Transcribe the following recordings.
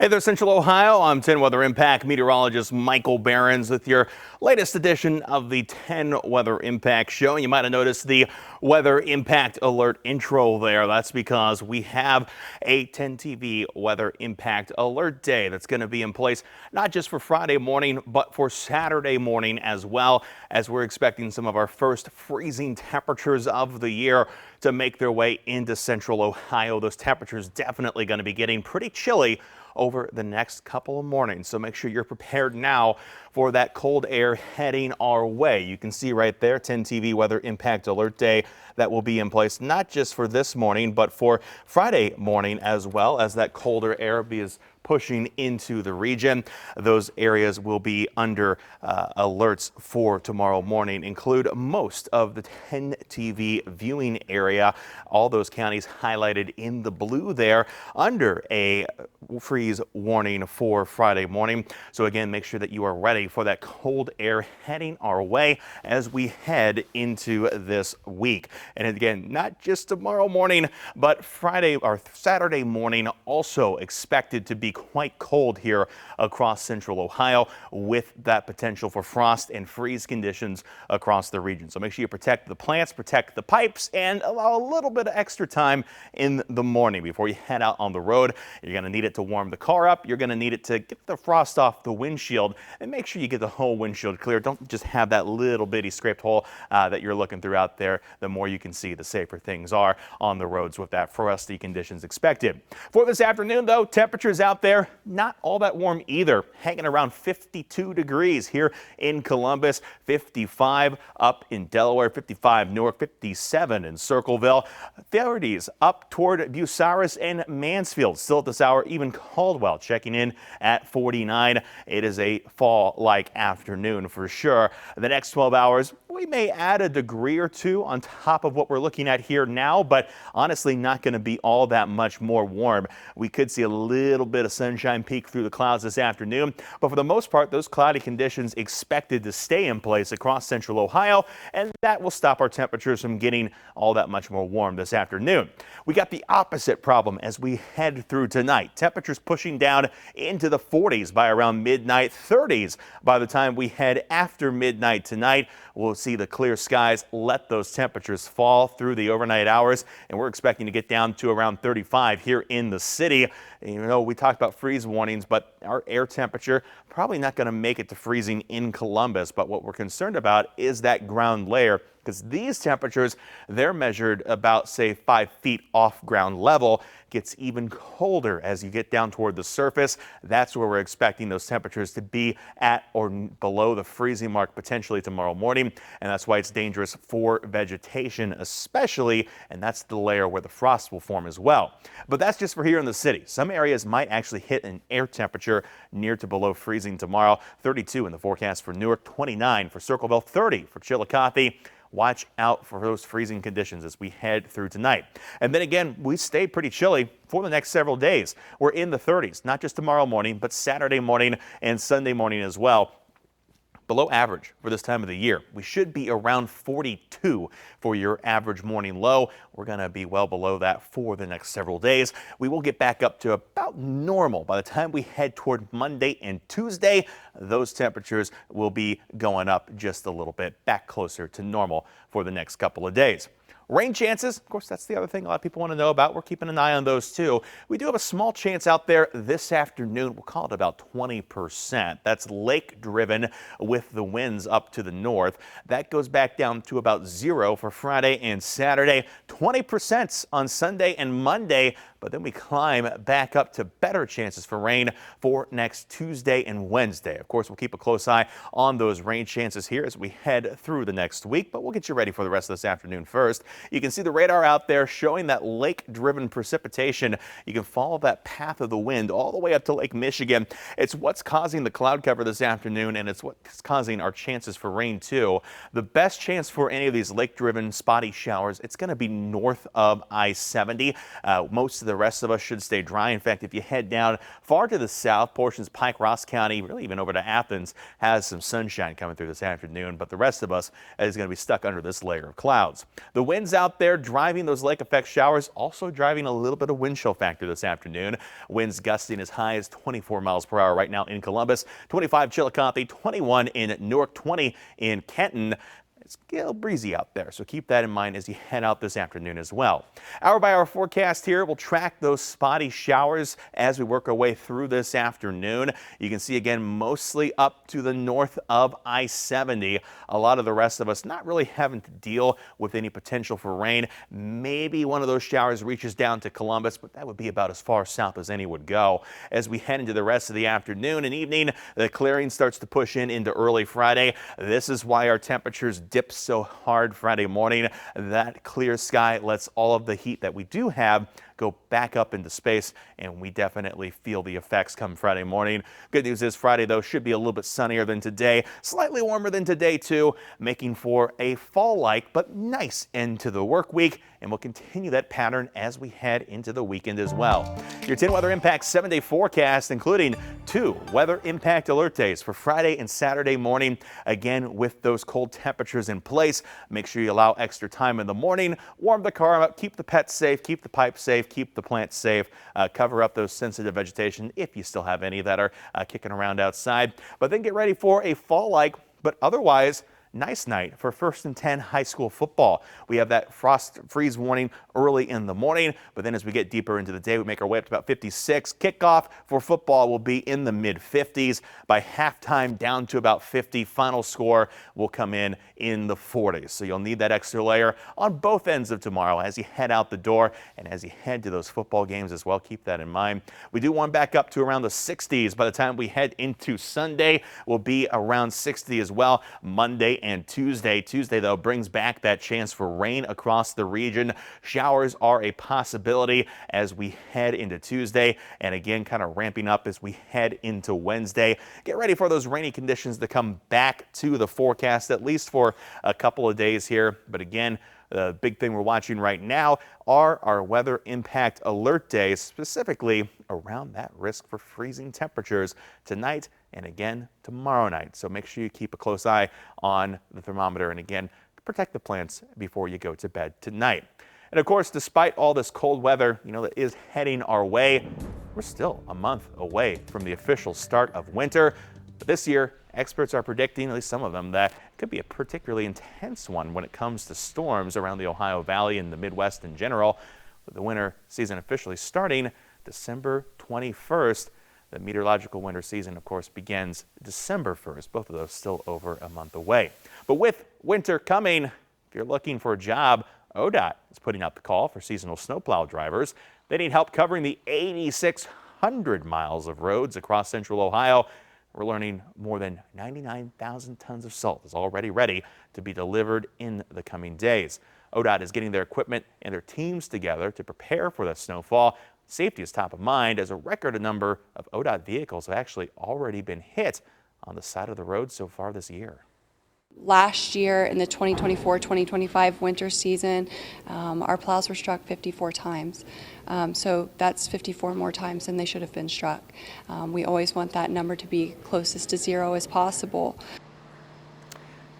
Hey there, Central Ohio. I'm 10 Weather Impact meteorologist Michael Behrens with your latest edition of the 10 Weather Impact Show. You might have noticed the Weather Impact Alert intro there. That's because we have a 10 TV Weather Impact Alert Day that's going to be in place not just for Friday morning, but for Saturday morning as well, as we're expecting some of our first freezing temperatures of the year to make their way into Central Ohio. Those temperatures definitely going to be getting pretty chilly over the next couple of mornings. So make sure you're prepared now for that cold air heading our way. You can see right there 10 TV Weather Impact Alert Day that will be in place not just for this morning, but for Friday morning as well, as that colder air is pushing into the region. Those areas will be under alerts for tomorrow morning, include most of the 10 TV viewing area. All those counties highlighted in the blue there under a freeze warning for Friday morning. So again, make sure that you are ready for that cold air heading our way as we head into this week. And again, not just tomorrow morning, but Friday or Saturday morning also expected to be quite cold here across Central Ohio, with that potential for frost and freeze conditions across the region. So make sure you protect the plants, protect the pipes, and allow a little bit of extra time in the morning before you head out on the road. You're going to need it to warm the car up. You're going to need it to get the frost off the windshield, and make sure you get the whole windshield clear. Don't just have that little bitty scraped hole that you're looking through out there. The more you can see, the safer things are on the roads with that frosty conditions expected. For this afternoon, though, temperatures out there not all that warm either, hanging around 52 degrees here in Columbus, 55 up in Delaware, 55 Newark, 57 in Circleville, 30s up toward Bucyrus and Mansfield. Still at this hour, even Caldwell checking in at 49. It is a fall-like afternoon for sure. The next 12 hours, we may add a degree or two on top of what we're looking at here now, but honestly not going to be all that much more warm. We could see a little bit of sunshine peek through the clouds this afternoon, but for the most part, those cloudy conditions expected to stay in place across Central Ohio, and that will stop our temperatures from getting all that much more warm this afternoon. We got the opposite problem as we head through tonight. Temperatures pushing down into the 40s by around midnight, 30s by the time we head after midnight tonight. We'll see the clear skies let those temperatures fall through the overnight hours, and we're expecting to get down to around 35 here in the city. And, you know, we talked about freeze warnings, but our air temperature probably not going to make it to freezing in Columbus. But what we're concerned about is that ground layer, because these temperatures, they're measured about, say, 5 feet off ground level. Gets even colder as you get down toward the surface. That's where we're expecting those temperatures to be at or below the freezing mark potentially tomorrow morning. And that's why it's dangerous for vegetation especially, and that's the layer where the frost will form as well. But that's just for here in the city. Some areas might actually hit an air temperature near to below freezing tomorrow. 32 in the forecast for Newark, 29 for Circleville, 30 for Chillicothe. Watch out for those freezing conditions as we head through tonight. And then again, we stay pretty chilly for the next several days. We're in the 30s, not just tomorrow morning, but Saturday morning and Sunday morning as well. Below average for this time of the year. We should be around 42 for your average morning low. We're going to be well below that for the next several days. We will get back up to about normal by the time we head toward Monday and Tuesday. Those temperatures will be going up just a little bit, back closer to normal for the next couple of days. Rain chances, of course, that's the other thing a lot of people want to know about. We're keeping an eye on those too. We do have a small chance out there this afternoon. We'll call it about 20%. That's lake driven with the winds up to the north. That goes back down to about 0 for Friday and Saturday. 20% on Sunday and Monday, but then we climb back up to better chances for rain for next Tuesday and Wednesday. Of course, we'll keep a close eye on those rain chances here as we head through the next week, but we'll get you ready for the rest of this afternoon first. You can see the radar out there showing that lake-driven precipitation. You can follow that path of the wind all the way up to Lake Michigan. It's what's causing the cloud cover this afternoon, and it's what's causing our chances for rain too. The best chance for any of these lake-driven spotty showers, it's going to be north of I-70. Most of the rest of us should stay dry. In fact, if you head down far to the south, portions of Pike, Ross County, really even over to Athens, has some sunshine coming through this afternoon, but the rest of us is going to be stuck under this layer of clouds. The winds winds out there driving those lake effect showers, also driving a little bit of wind chill factor this afternoon. Winds gusting as high as 24 miles per hour right now in Columbus, 25 Chillicothe, 21 in Newark, 20 in Kenton. It's a little breezy out there, so keep that in mind as you head out this afternoon as well. Hour by hour forecast here. We'll track those spotty showers as we work our way through this afternoon. You can see again mostly up to the north of I-70. A lot of the rest of us not really having to deal with any potential for rain. Maybe one of those showers reaches down to Columbus, but that would be about as far south as any would go. As we head into the rest of the afternoon and evening, the clearing starts to push into early Friday. This is why our temperatures dip so hard Friday morning. That clear sky lets all of the heat that we do have go back up into space, and we definitely feel the effects come Friday morning. Good news is Friday, though, should be a little bit sunnier than today, slightly warmer than today, too, making for a fall-like but nice end to the work week, and we'll continue that pattern as we head into the weekend as well. Your 10 Weather Impact 7-day forecast, including 2 weather impact alert days for Friday and Saturday morning. Again, with those cold temperatures in place, make sure you allow extra time in the morning, warm the car up, keep the pets safe, keep the pipes safe, keep the plants safe, cover up those sensitive vegetation if you still have any that are kicking around outside. But then get ready for a fall-like, but otherwise nice night for 1st and 10 high school football. We have that frost freeze warning early in the morning, but then as we get deeper into the day, we make our way up to about 56. Kickoff for football will be in the mid-50s. By halftime, down to about 50. Final score will come in the 40s. So you'll need that extra layer on both ends of tomorrow as you head out the door and as you head to those football games as well. Keep that in mind. We do warm back up to around the 60s by the time we head into Sunday. We'll be around 60 as well Monday and Tuesday. Tuesday, though, brings back that chance for rain across the region. Showers are a possibility as we head into Tuesday, and again, kind of ramping up as we head into Wednesday. Get ready for those rainy conditions to come back to the forecast, at least for a couple of days here. But again, the big thing we're watching right now are our weather impact alert days, specifically around that risk for freezing temperatures tonight and again tomorrow night. So make sure you keep a close eye on the thermometer, and again, protect the plants before you go to bed tonight. And of course, despite all this cold weather, that is heading our way, we're still a month away from the official start of winter. But this year, experts are predicting, at least some of them, that it could be a particularly intense one when it comes to storms around the Ohio Valley and the Midwest in general, with the winter season officially starting December 21st. The meteorological winter season, of course, begins December 1st, both of those still over a month away. But with winter coming, if you're looking for a job, ODOT is putting out the call for seasonal snowplow drivers. They need help covering the 8,600 miles of roads across central Ohio. We're learning more than 99,000 tons of salt is already ready to be delivered in the coming days. ODOT is getting their equipment and their teams together to prepare for the snowfall. Safety is top of mind as a record number of ODOT vehicles have actually already been hit on the side of the road so far this year. Last year in the 2024-2025 winter season, our plows were struck 54 times. So that's 54 more times than they should have been struck. We always want that number to be closest to 0 as possible.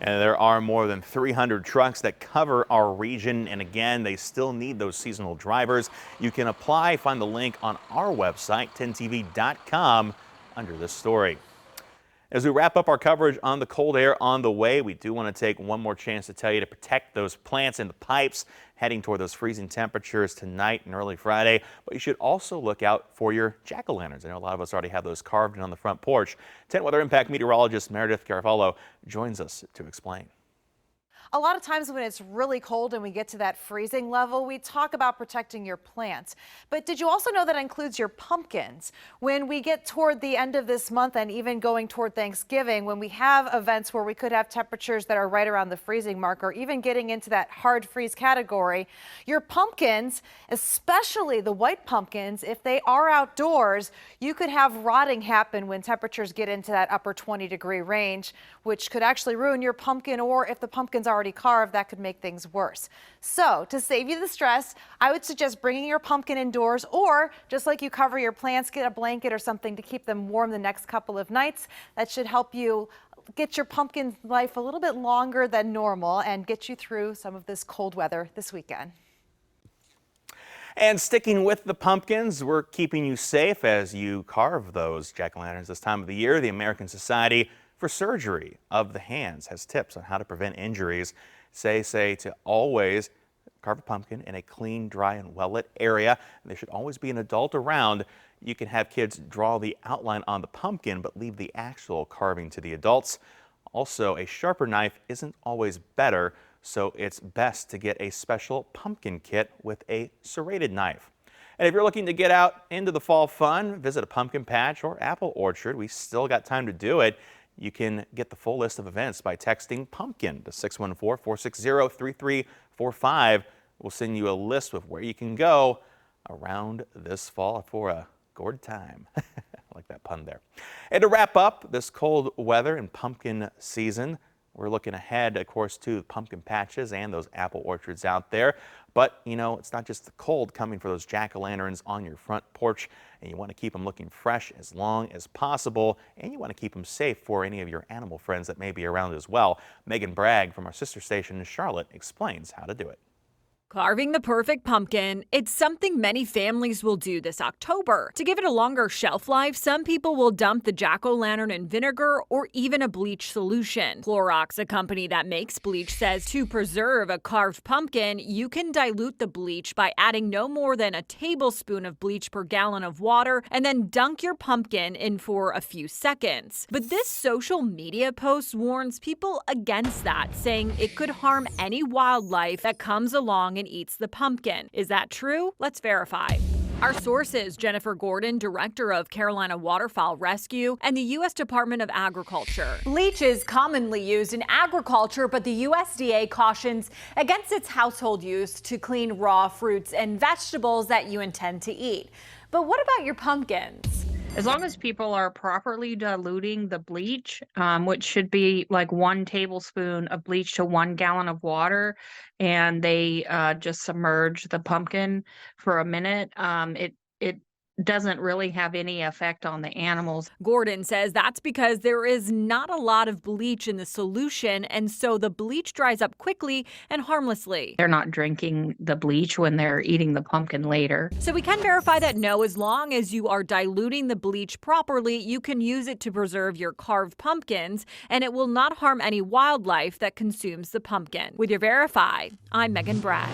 And there are more than 300 trucks that cover our region. And again, they still need those seasonal drivers. You can apply, find the link on our website, 10tv.com, under this story. As we wrap up our coverage on the cold air on the way, we do want to take one more chance to tell you to protect those plants and the pipes heading toward those freezing temperatures tonight and early Friday. But you should also look out for your jack-o'-lanterns. I know a lot of us already have those carved in on the front porch. 10 Weather Impact meteorologist Meredith Carafalo joins us to explain. A lot of times when it's really cold and we get to that freezing level, we talk about protecting your plants. But did you also know that includes your pumpkins? When we get toward the end of this month and even going toward Thanksgiving, when we have events where we could have temperatures that are right around the freezing mark or even getting into that hard freeze category, your pumpkins, especially the white pumpkins, if they are outdoors, you could have rotting happen when temperatures get into that upper 20-degree range, which could actually ruin your pumpkin, or if the pumpkins are already carved, that could make things worse. So to save you the stress, I would suggest bringing your pumpkin indoors, or just like you cover your plants, get a blanket or something to keep them warm the next couple of nights. That should help you get your pumpkin life a little bit longer than normal and get you through some of this cold weather this weekend. And sticking with the pumpkins, we're keeping you safe as you carve those jack-o'-lanterns this time of the year. The American Society for Surgery of the Hands has tips on how to prevent injuries. Say to always carve a pumpkin in a clean, dry, and well-lit area. There should always be an adult around. You can have kids draw the outline on the pumpkin, but leave the actual carving to the adults. Also, a sharper knife isn't always better, so it's best to get a special pumpkin kit with a serrated knife. And if you're looking to get out into the fall fun, visit a pumpkin patch or apple orchard. We still got time to do it. You can get the full list of events by texting PUMPKIN to 614-460-3345. We'll send you a list of where you can go around this fall for a gourd time. I like that pun there. And to wrap up this cold weather and pumpkin season, we're looking ahead, of course, to pumpkin patches and those apple orchards out there. But, you know, it's not just the cold coming for those jack-o'-lanterns on your front porch, and you want to keep them looking fresh as long as possible, and you want to keep them safe for any of your animal friends that may be around as well. Megan Bragg from our sister station in Charlotte explains how to do it. Carving the perfect pumpkin, it's something many families will do this October. To give it a longer shelf life, some people will dump the jack-o'-lantern in vinegar or even a bleach solution. Clorox, a company that makes bleach, says to preserve a carved pumpkin, you can dilute the bleach by adding no more than a tablespoon of bleach per gallon of water and then dunk your pumpkin in for a few seconds. But this social media post warns people against that, saying it could harm any wildlife that comes along and eats the pumpkin. Is that true? Let's verify. Our sources, Jennifer Gordon, director of Carolina Waterfowl Rescue, and the U.S. Department of Agriculture. Bleach is commonly used in agriculture, but the USDA cautions against its household use to clean raw fruits and vegetables that you intend to eat. But what about your pumpkins? As long as people are properly diluting the bleach, which should be like 1 tablespoon of bleach to 1 gallon of water, and they just submerge the pumpkin for a minute, it doesn't really have any effect on the animals. Gordon says that's because there is not a lot of bleach in the solution, and so the bleach dries up quickly and harmlessly. They're not drinking the bleach when they're eating the pumpkin later. So we can verify that no, as long as you are diluting the bleach properly, you can use it to preserve your carved pumpkins, and it will not harm any wildlife that consumes the pumpkin. With your Verify, I'm Megan Bragg.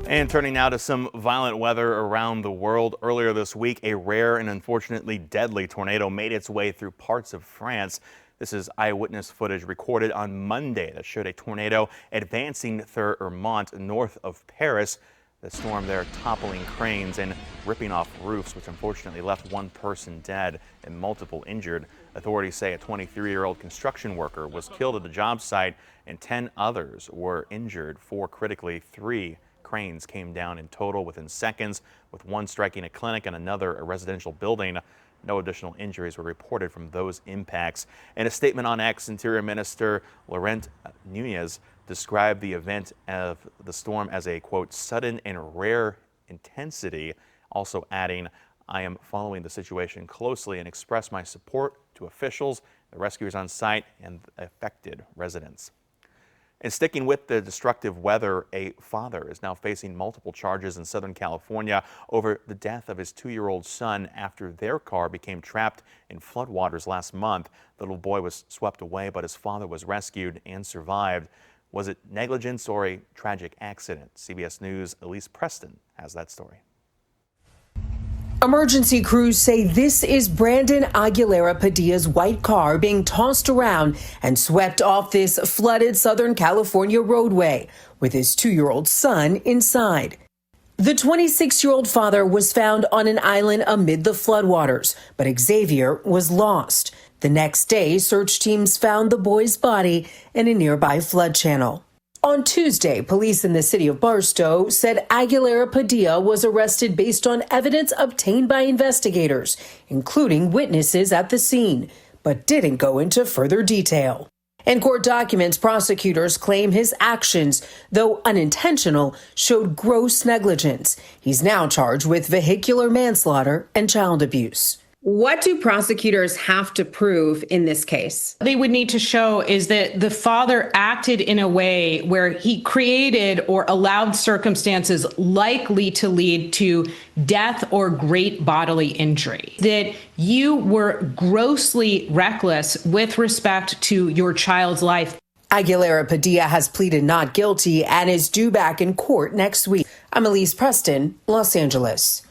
And turning now to some violent weather around the world. Earlier this week, a rare and unfortunately deadly tornado made its way through parts of France. This is eyewitness footage recorded on Monday that showed a tornado advancing through Vermont north of Paris. The storm there toppling cranes and ripping off roofs, which unfortunately left 1 person dead and multiple injured. Authorities say a 23-year-old construction worker was killed at the job site and 10 others were injured, 4 critically. 3 cranes came down in total within seconds, with 1 striking a clinic and another a residential building. No additional injuries were reported from those impacts. In a statement on X, Interior Minister Laurent Nunez described the event of the storm as a, quote, sudden and rare intensity, also adding, I am following the situation closely and express my support to officials, the rescuers on site, and affected residents. And sticking with the destructive weather, a father is now facing multiple charges in Southern California over the death of his 2-year-old son after their car became trapped in floodwaters last month. The little boy was swept away, but his father was rescued and survived. Was it negligence or a tragic accident? CBS News' Elise Preston has that story. Emergency crews say this is Brandon Aguilera Padilla's white car being tossed around and swept off this flooded Southern California roadway with his 2-year-old son inside. The 26-year-old father was found on an island amid the floodwaters, but Xavier was lost. The next day, search teams found the boy's body in a nearby flood channel. On Tuesday, police in the city of Barstow said Aguilera Padilla was arrested based on evidence obtained by investigators, including witnesses at the scene, but didn't go into further detail. In court documents, prosecutors claim his actions, though unintentional, showed gross negligence. He's now charged with vehicular manslaughter and child abuse. What do prosecutors have to prove in this case? They would need to show is that the father acted in a way where he created or allowed circumstances likely to lead to death or great bodily injury. That you were grossly reckless with respect to your child's life. Aguilera Padilla has pleaded not guilty and is due back in court next week. I'm Elise Preston, Los Angeles.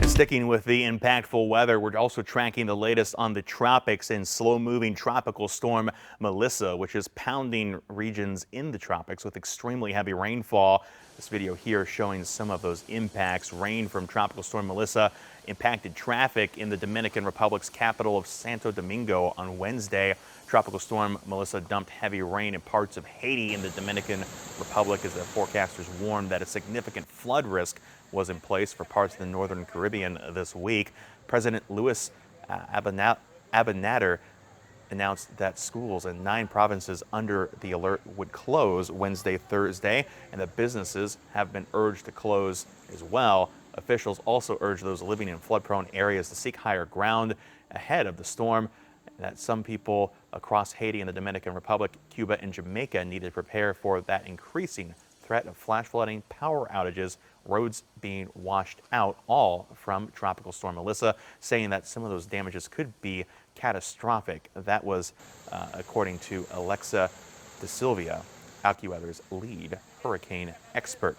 Sticking with the impactful weather, we're also tracking the latest on the tropics and slow-moving tropical storm Melissa, which is pounding regions in the tropics with extremely heavy rainfall. This video here showing some of those impacts. Rain from Tropical Storm Melissa impacted traffic in the Dominican Republic's capital of Santo Domingo on Wednesday. Tropical Storm Melissa dumped heavy rain in parts of Haiti in the Dominican Republic as the forecasters warned that a significant flood risk was in place for parts of the northern Caribbean this week. President Luis Abinader announced that schools in 9 provinces under the alert would close Wednesday, Thursday, and that businesses have been urged to close as well. Officials also urged those living in flood-prone areas to seek higher ground ahead of the storm, and that some people across Haiti and the Dominican Republic, Cuba, and Jamaica need to prepare for that increasing threat of flash flooding, power outages, roads being washed out, all from Tropical Storm Melissa, saying that some of those damages could be catastrophic. That was according to Alexa De Silvia, AccuWeather's lead hurricane expert.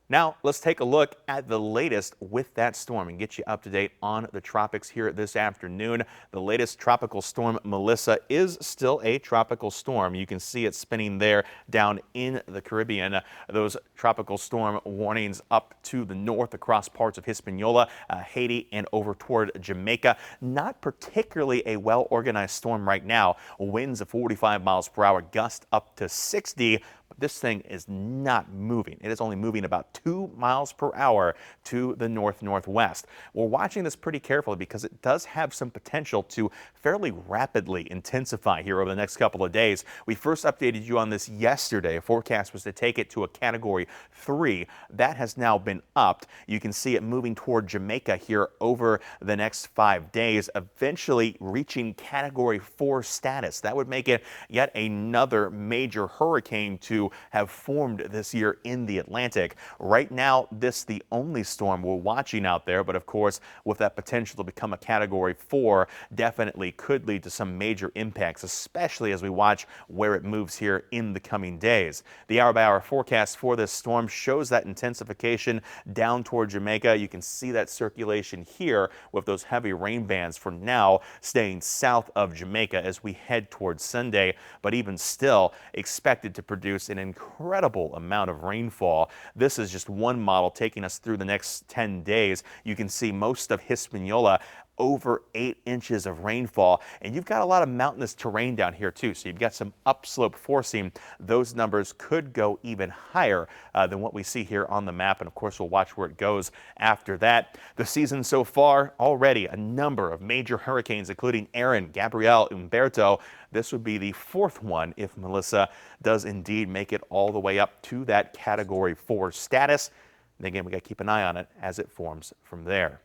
Now, let's take a look at the latest with that storm and get you up to date on the tropics here this afternoon. The latest Tropical Storm Melissa is still a tropical storm. You can see it spinning there down in the Caribbean. Those tropical storm warnings up to the north across parts of Hispaniola, Haiti, and over toward Jamaica. Not particularly a well-organized storm right now. Winds of 45 miles per hour, gusts up to 60. But this thing is not moving. It is only moving about 2 miles per hour to the north-northwest. We're watching this pretty carefully because it does have some potential to fairly rapidly intensify here over the next couple of days. We first updated you on this yesterday. A forecast was to take it to a Category 3. That has now been upped. You can see it moving toward Jamaica here over the next 5 days, eventually reaching Category 4 status. That would make it yet another major hurricane to have formed this year in the Atlantic. Right now, this is the only storm we're watching out there, but of course, with that potential to become a Category 4, definitely could lead to some major impacts, especially as we watch where it moves here in the coming days. The hour-by-hour forecast for this storm shows that intensification down toward Jamaica. You can see that circulation here with those heavy rain bands for now staying south of Jamaica as we head towards Sunday, but even still expected to produce an incredible amount of rainfall. This is just one model taking us through the next 10 days. You can see most of Hispaniola over 8 inches of rainfall, and you've got a lot of mountainous terrain down here too, so you've got some upslope forcing. Those numbers could go even higher than what we see here on the map, and of course we'll watch where it goes after that. The season so far, already a number of major hurricanes, including Erin, Gabrielle, Umberto. This would be the 4th one if Melissa does indeed make it all the way up to that Category 4 status. And again, we got to keep an eye on it as it forms from there.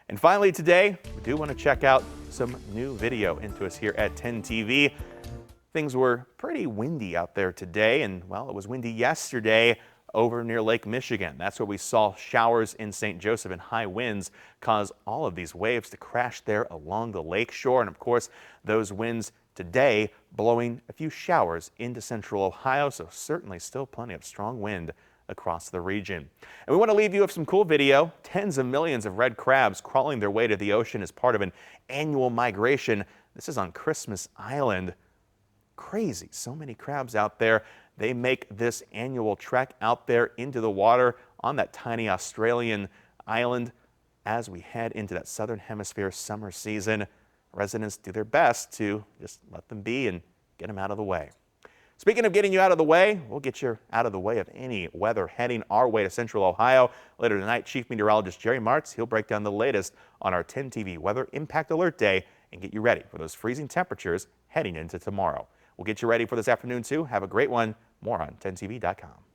And finally today, we do want to check out some new video into us here at 10 TV. Things were pretty windy out there today, and well, it was windy yesterday over near Lake Michigan. That's where we saw showers in St. Joseph, and high winds cause all of these waves to crash there along the lake shore. And of course, those winds today blowing a few showers into central Ohio, so certainly still plenty of strong wind across the region. And we want to leave you with some cool video. Tens of millions of red crabs crawling their way to the ocean as part of an annual migration. This is on Christmas Island. Crazy, so many crabs out there. They make this annual trek out there into the water on that tiny Australian island. As we head into that southern hemisphere summer season, residents do their best to just let them be and get them out of the way. Speaking of getting you out of the way, we'll get you out of the way of any weather heading our way to Central Ohio. Later tonight, Chief Meteorologist Jerry Martz, he'll break down the latest on our 10 TV Weather Impact Alert Day and get you ready for those freezing temperatures heading into tomorrow. We'll get you ready for this afternoon too. Have a great one. More on 10tv.com.